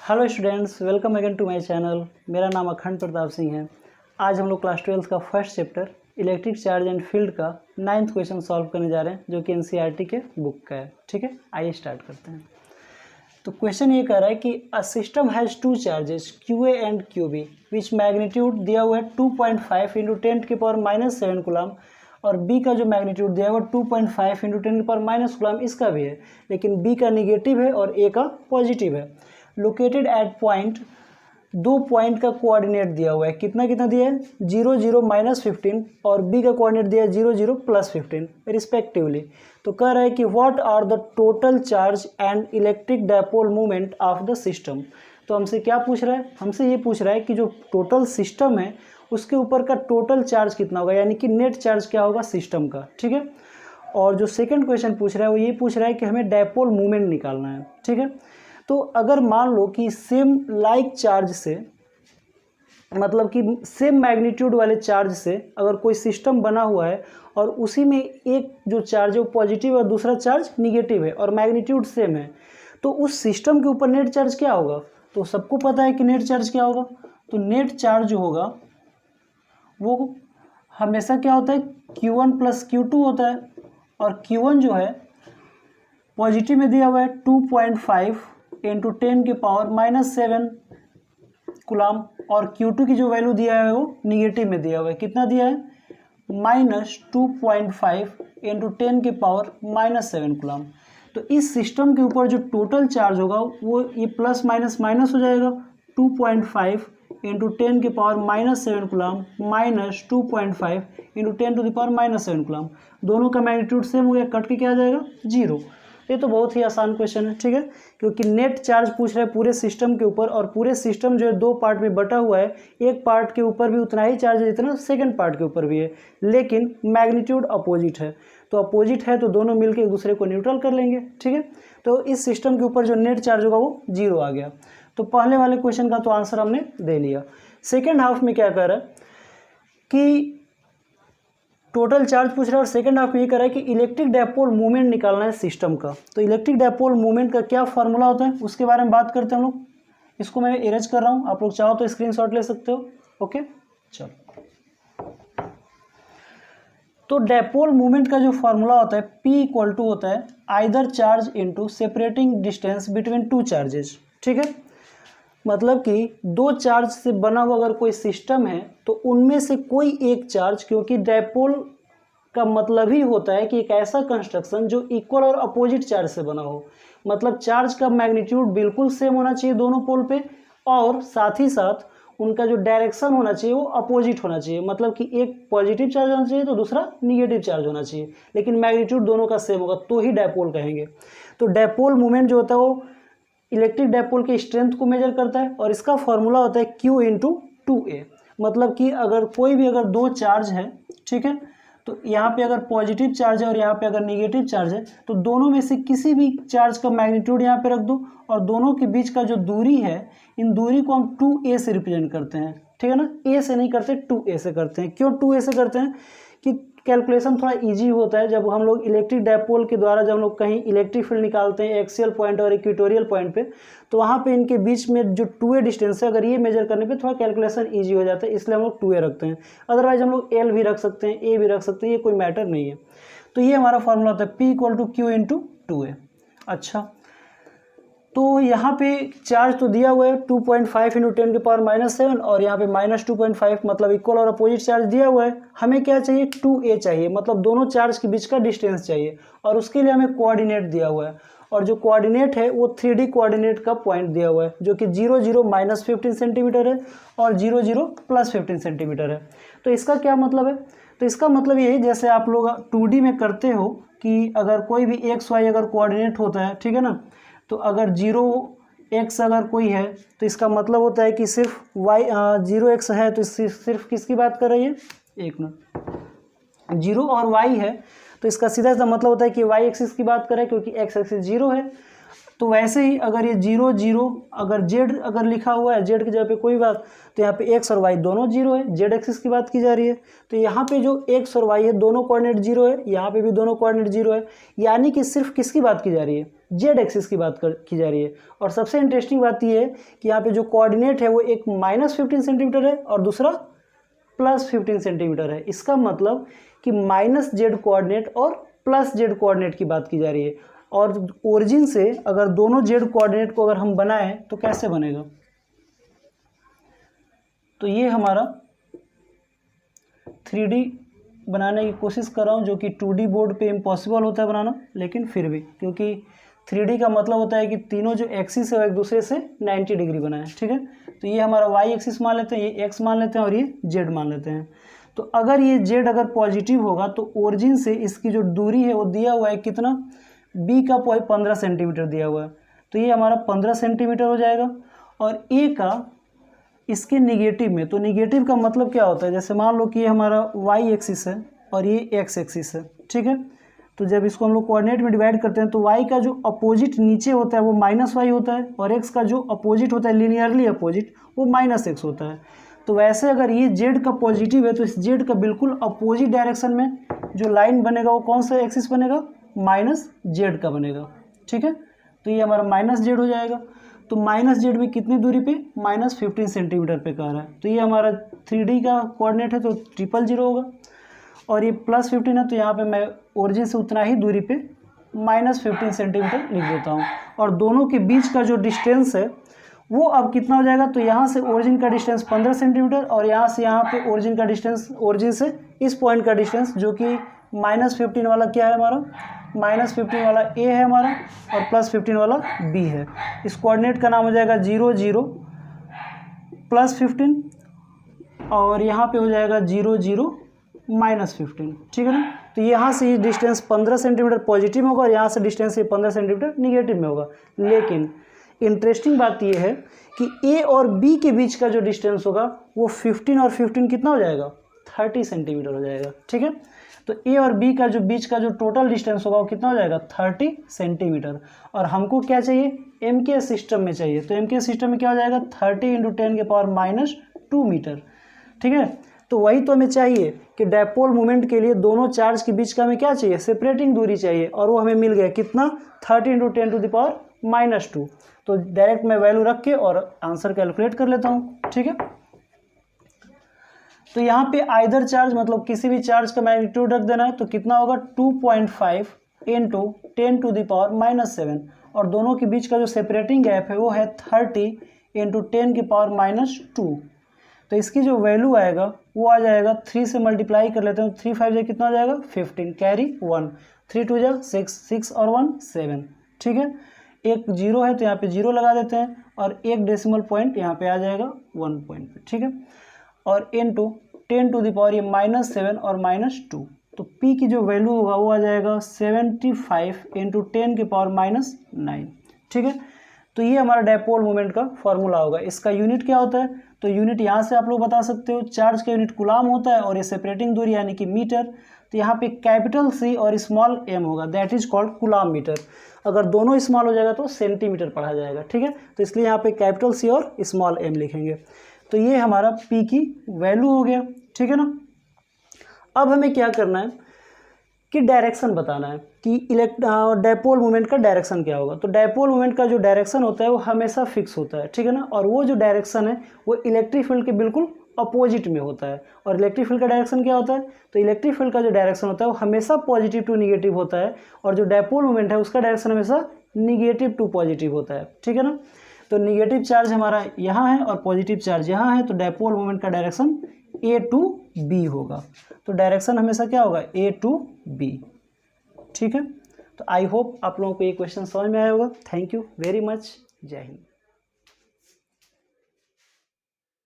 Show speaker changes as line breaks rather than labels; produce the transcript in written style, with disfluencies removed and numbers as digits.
Hello students, welcome again to my channel. मेरा नाम अखंड प्रताप सिंह है। आज हम लोग क्लास 12 का first chapter electric charge and field का 9th क्वेश्चन सॉल्व करने जा रहे हैं, जो कि एनसीईआरटी के बुक का है। ठीक है, आइए स्टार्ट करते हैं। तो क्वेश्चन ये कह रहा है कि a system has two charges QA and QB which magnitude दिया हुआ है 2.5 इंटू 10⁻⁻7 कूलम, और B का जो मैग्नीट्यूड दिया हुआ 2.5 इंटू 10⁻⁻ कूलम इसका भी है, लेकिन B का निगेटिव है और A का पॉजिटिव है। लोकेटेड एट पॉइंट, दो पॉइंट का कोऑर्डिनेट दिया हुआ है, कितना कितना दिया है 0 0 -15 और B का कोऑर्डिनेट दिया है 0 0 +15 रिस्पेक्टिवली। तो कह रहा है कि what are the total charge and electric dipole movement of the system. तो हमसे क्या पूछ रहा है, हमसे ये पूछ रहा है कि जो टोटल सिस्टम है उसके ऊपर का टोटल चार्ज कितना होगा, यानी कि नेट चार्ज क्या होगा सिस्टम का। ठीक है, और जो सेकंड क्वेश्चन पूछ रहा है वो ये पूछ रहा है कि हमें डायपोल मूवमेंट निकालना है। ठीक है, तो अगर मान लो कि सेम लाइक चार्ज से, मतलब कि सेम मैग्नीट्यूड वाले चार्ज से अगर कोई सिस्टम बना हुआ है और उसी में एक जो चार्ज है वो पॉजिटिव और दूसरा चार्ज निगेटिव है और मैग्नीट्यूड सेम है, तो उस सिस्टम के ऊपर नेट चार्ज क्या होगा। तो सबको पता है कि नेट चार्ज क्या होगा। तो नेट चार्ज जो होगा वो हमेशा क्या होता है Q1 + Q2 होता है, और Q1 जो है पॉजिटिव में दिया हुआ है 2.5 इंटू 10⁻⁻7 कूलम, और Q2 की जो वैल्यू दिया है वो निगेटिव में दिया हुआ है, कितना दिया है -2.5 इंटू 10⁻⁻7 कूलम। तो इस सिस्टम के ऊपर जो टोटल चार्ज होगा वो ये प्लस माइनस माइनस हो जाएगा, 2.5 into 10⁻⁻7 coulomb minus 2.5 into 10⁻⁻7 coulomb. दोनों का मैग्नीट्यूड सेम हो गया, कट के क्या आ जाएगा 0। ये तो बहुत ही आसान क्वेश्चन है। ठीक है, क्योंकि नेट चार्ज पूछ रहा है पूरे सिस्टम के ऊपर, और पूरे सिस्टम जो है दो पार्ट में बटा हुआ है। एक पार्ट के ऊपर भी उतना ही चार्ज है जितना सेकंड पार्ट के ऊपर भी है, लेकिन मैग्नीट्यूड अपोजिट है। तो अपोजिट है तो दोनों मिलकर एक दूसरे को न्यूट्रल कर लेंगे। ठीक है, तो इस सिस्टम के ऊपर जो नेट चार्ज होगा वो 0 आ गया। तो पहले वाले क्वेश्चन का तो आंसर हमने दे लिया। सेकेंड हाफ में क्या कर रहा है कि टोटल चार्ज पूछ रहा है, और सेकंड हाफ में ये कर रहा है कि इलेक्ट्रिक डायपोल मूवमेंट निकालना है सिस्टम का। तो इलेक्ट्रिक डायपोल मूवमेंट का क्या फार्मूला होता है उसके बारे में बात करते हैं हम लोग। इसको मैं इरेज कर रहा हूँ, आप लोग चाहो तो स्क्रीनशॉट ले सकते हो। ओके, चलो। तो डायपोल मूवमेंट का जो फार्मूला होता है P = होता है either charge into separating distance between two charges. ठीक है, मतलब कि दो चार्ज से बना हुआ अगर कोई सिस्टम है तो उनमें से कोई एक चार्ज, क्योंकि डायपोल का मतलब ही होता है कि एक ऐसा कंस्ट्रक्शन जो इक्वल और अपोजिट चार्ज से बना हो, मतलब चार्ज का मैग्नीट्यूड बिल्कुल सेम होना चाहिए दोनों पोल पे, और साथ ही साथ उनका जो डायरेक्शन होना चाहिए वो अपोजिट होना चाहिए, मतलब कि एक पॉजिटिव चार्ज होना चाहिए तो दूसरा निगेटिव चार्ज होना चाहिए, लेकिन मैग्नीट्यूड दोनों का सेम होगा तो ही डायपोल कहेंगे। तो डायपोल मूवमेंट जो होता है वो इलेक्ट्रिक डायपोल के स्ट्रेंथ को मेजर करता है, और इसका फॉर्मूला होता है Q × 2A। मतलब कि अगर कोई भी अगर दो चार्ज है, ठीक है, तो यहाँ पे अगर पॉजिटिव चार्ज है और यहाँ पे अगर निगेटिव चार्ज है, तो दोनों में से किसी भी चार्ज का मैग्नीट्यूड यहाँ पे रख दो, और दोनों के बीच का जो दूरी है, इन दूरी को हम 2A से रिप्रेजेंट करते हैं। ठीक है ना, A से नहीं करते, 2A से करते हैं। क्यों 2A से करते हैं कि कैलकुलेशन थोड़ा इजी होता है। जब हम लोग इलेक्ट्रिक डायपोल के द्वारा जब हम लोग कहीं इलेक्ट्रिक फील्ड निकालते हैं एक्सियल पॉइंट और इक्वेटोरियल पॉइंट पे, तो वहाँ पे इनके बीच में जो 2A डिस्टेंस है, अगर ये मेजर करने पे थोड़ा कैलकुलेशन इजी हो जाता है, इसलिए हम लोग 2A रखते हैं। अदरवाइज हम लोग L भी रख सकते हैं, A भी रख सकते हैं, ये कोई मैटर नहीं है। तो ये हमारा फॉर्मूला होता है P = Q × 2A। अच्छा, तो यहाँ पे चार्ज तो दिया हुआ है 2.5 इंटू 10⁻⁻7, और यहाँ पे -2.5 मतलब इक्वल और अपोजिट चार्ज दिया हुआ है। हमें क्या चाहिए 2A चाहिए, मतलब दोनों चार्ज के बीच का डिस्टेंस चाहिए, और उसके लिए हमें कोऑर्डिनेट दिया हुआ है, और जो कोऑर्डिनेट है वो 3D कोऑर्डिनेट का पॉइंट दिया हुआ है, जो कि 0 0 -15 सेंटीमीटर है और 0 0 +15 सेंटीमीटर है। तो इसका क्या मतलब है, तो इसका मतलब ये है जैसे आप लोग 2D में करते हो कि अगर कोई भी XY अगर कोऑर्डिनेट होता है, ठीक है ना, तो अगर 0x अगर कोई है तो इसका मतलब होता है कि सिर्फ 0x है, तो सिर्फ किसकी बात कर रही है, एक मिनट, 0 और y है, तो इसका सीधा सा मतलब होता है कि y एक्सिस की बात कर रहे हैं, क्योंकि x एक्सिस 0 है। तो वैसे ही अगर ये 0 0 अगर z अगर लिखा हुआ है, z की जगह पे कोई बात, तो यहाँ पे x और y दोनों 0 है, z एक्सिस की बात की जा रही है। तो यहाँ पे जो x और y है दोनों कोऑर्डिनेट 0 है, यहाँ पे भी दोनों कोऑर्डिनेट 0 है, यानी कि सिर्फ किसकी बात की जा रही है, जेड एक्सिस की बात की जा रही है। और सबसे इंटरेस्टिंग बात ये है कि यहाँ पे जो कोऑर्डिनेट है वो एक -15 सेंटीमीटर है और दूसरा +15 सेंटीमीटर है। इसका मतलब कि -z कोऑर्डिनेट और +z कोऑर्डिनेट की बात की जा रही है। और ओरिजिन से अगर दोनों z कोऑर्डिनेट को अगर हम बनाएं तो कैसे बनेगा, तो ये हमारा 3D बनाने की कोशिश कर रहा हूँ, जो कि 2D बोर्ड पे इम्पॉसिबल होता है बनाना, लेकिन फिर भी क्योंकि 3D का मतलब होता है कि तीनों जो एक्सिस है वो एक दूसरे से 90 डिग्री बनाए, ठीक है। तो ये हमारा y एक्सिस मान लेते हैं, ये x मान लेते हैं और ये z मान लेते हैं। तो अगर ये z अगर पॉजिटिव होगा तो ओरिजिन से इसकी जो दूरी है वो दिया हुआ है कितना, b का 15 सेंटीमीटर दिया हुआ है, तो ये हमारा 15 सेंटीमीटर हो जाएगा। और a का इसके निगेटिव में, तो निगेटिव का मतलब क्या होता है, जैसे मान लो कि ये हमारा y एक्सिस है और ये x एक्सिस है, ठीक है। तो जब इसको हम लोग कोऑर्डिनेट में डिवाइड करते हैं तो y का जो अपोजिट नीचे होता है वो -y होता है और x का जो अपोजिट होता है लीनियरली अपोजिट वो -x होता है। तो वैसे अगर ये z का पॉजिटिव है तो इस z का बिल्कुल अपोजिट डायरेक्शन में जो लाइन बनेगा वो कौन सा एक्सिस बनेगा, -z का बनेगा, ठीक है। तो ये हमारा -z हो जाएगा। तो -z में कितनी दूरी पे, -15 सेंटीमीटर पे कह रहा है। तो ये हमारा 3D का कोऑर्डिनेट है तो 000 होगा और ये +15 है तो यहाँ पे मैं ओरिजिन से उतना ही दूरी पे -15 सेंटीमीटर लिख देता हूँ। और दोनों के बीच का जो डिस्टेंस है वो अब कितना हो जाएगा, तो यहाँ से ओरिजिन का डिस्टेंस 15 सेंटीमीटर और यहाँ से यहाँ पे ओरिजिन का डिस्टेंस, ओरिजिन से इस पॉइंट का डिस्टेंस जो कि -15 वाला क्या है हमारा, -15 वाला A है हमारा और +15 वाला B है। इस कोऑर्डिनेट का नाम हो जाएगा 0 0 +15 और यहाँ पे हो जाएगा 0 0 -15, ठीक है ना। तो यहाँ से ये डिस्टेंस 15 सेंटीमीटर पॉजिटिव में होगा और यहाँ से डिस्टेंस ये 15 सेंटीमीटर निगेटिव में होगा। लेकिन इंटरेस्टिंग बात ये है कि A और B के बीच का जो डिस्टेंस होगा वो 15 और 15 कितना हो जाएगा, 30 सेंटीमीटर हो जाएगा, ठीक है। तो A और B का जो बीच का जो टोटल डिस्टेंस होगा वो कितना हो जाएगा, 30 सेंटीमीटर। और हमको क्या चाहिए, MK सिस्टम में चाहिए। तो MK सिस्टम में क्या हो जाएगा, 30 × 10⁻² मीटर, ठीक है। तो वही तो हमें चाहिए कि डायपोल मोमेंट के लिए दोनों चार्ज के बीच का हमें क्या चाहिए, सेपरेटिंग दूरी चाहिए और वो हमें मिल गया कितना, 30 × 10⁻²। तो डायरेक्ट मैं वैल्यू रख के और आंसर कैलकुलेट कर लेता हूँ, ठीक है। तो यहाँ पे आइदर चार्ज मतलब किसी भी चार्ज का मैग्नीट्यूड रख देना है तो कितना होगा, 2.5 × 10⁻⁻7 और दोनों के बीच का जो सेपरेटिंग गैप है वो है 30 × 10⁻²। तो इसकी जो वैल्यू आएगा वो आ जाएगा 3 से मल्टीप्लाई कर लेते हैं, 3 5 जा कितना हो जाएगा 15, कैरी 1, 3 2 जा 6, 6 और 1 7, ठीक है। एक 0 है तो यहाँ पे 0 लगा देते हैं और एक डेसिमल पॉइंट यहाँ पे आ जाएगा 1 पॉइंट पे, ठीक है। और इनटू 10 टू द पावर ये -7 और -2, तो P की जो वैल्यू होगा वो आ जाएगा 75 × 10⁻⁹, ठीक है। तो ये हमारा डायपोल मोमेंट का फॉर्मूला होगा। इसका यूनिट क्या होता है, तो यूनिट यहाँ से आप लोग बता सकते हो, चार्ज का यूनिट कूलाम होता है और ये सेपरेटिंग दूरी यानी कि मीटर। तो यहाँ पे कैपिटल C और स्मॉल m होगा, that is called coulomb metre. अगर दोनों स्मॉल हो जाएगा तो सेंटीमीटर पढ़ा जाएगा, ठीक है। तो इसलिए यहाँ पे कैपिटल C और स्मॉल m लिखेंगे। तो ये हमारा P की वैल्यू हो गया, ठीक है ना। अब हमें क्या करना है कि डायरेक्शन बताना है कि डायपोल मोमेंट का डायरेक्शन क्या होगा। तो डायपोल मोमेंट का जो डायरेक्शन होता है वो हमेशा फिक्स होता है, ठीक है ना। और वो जो डायरेक्शन है वो इलेक्ट्रिक फील्ड के बिल्कुल अपोजिट में होता है। और इलेक्ट्रिक फील्ड का डायरेक्शन क्या होता है, तो इलेक्ट्रिक फील्ड का जो डायरेक्शन होता है वो हमेशा पॉजिटिव टू निगेटिव होता है और जो डायपोल मोमेंट है उसका डायरेक्शन हमेशा निगेटिव टू पॉजिटिव होता है, ठीक है ना। तो निगेटिव चार्ज हमारा यहाँ है और पॉजिटिव चार्ज यहाँ है, तो डायपोल मोमेंट का डायरेक्शन A to B होगा। तो डायरेक्शन हमेशा क्या होगा, A to B, ठीक है। तो आई होप आप लोगों को ये क्वेश्चन समझ में आया होगा। थैंक यू वेरी मच, जय हिंद।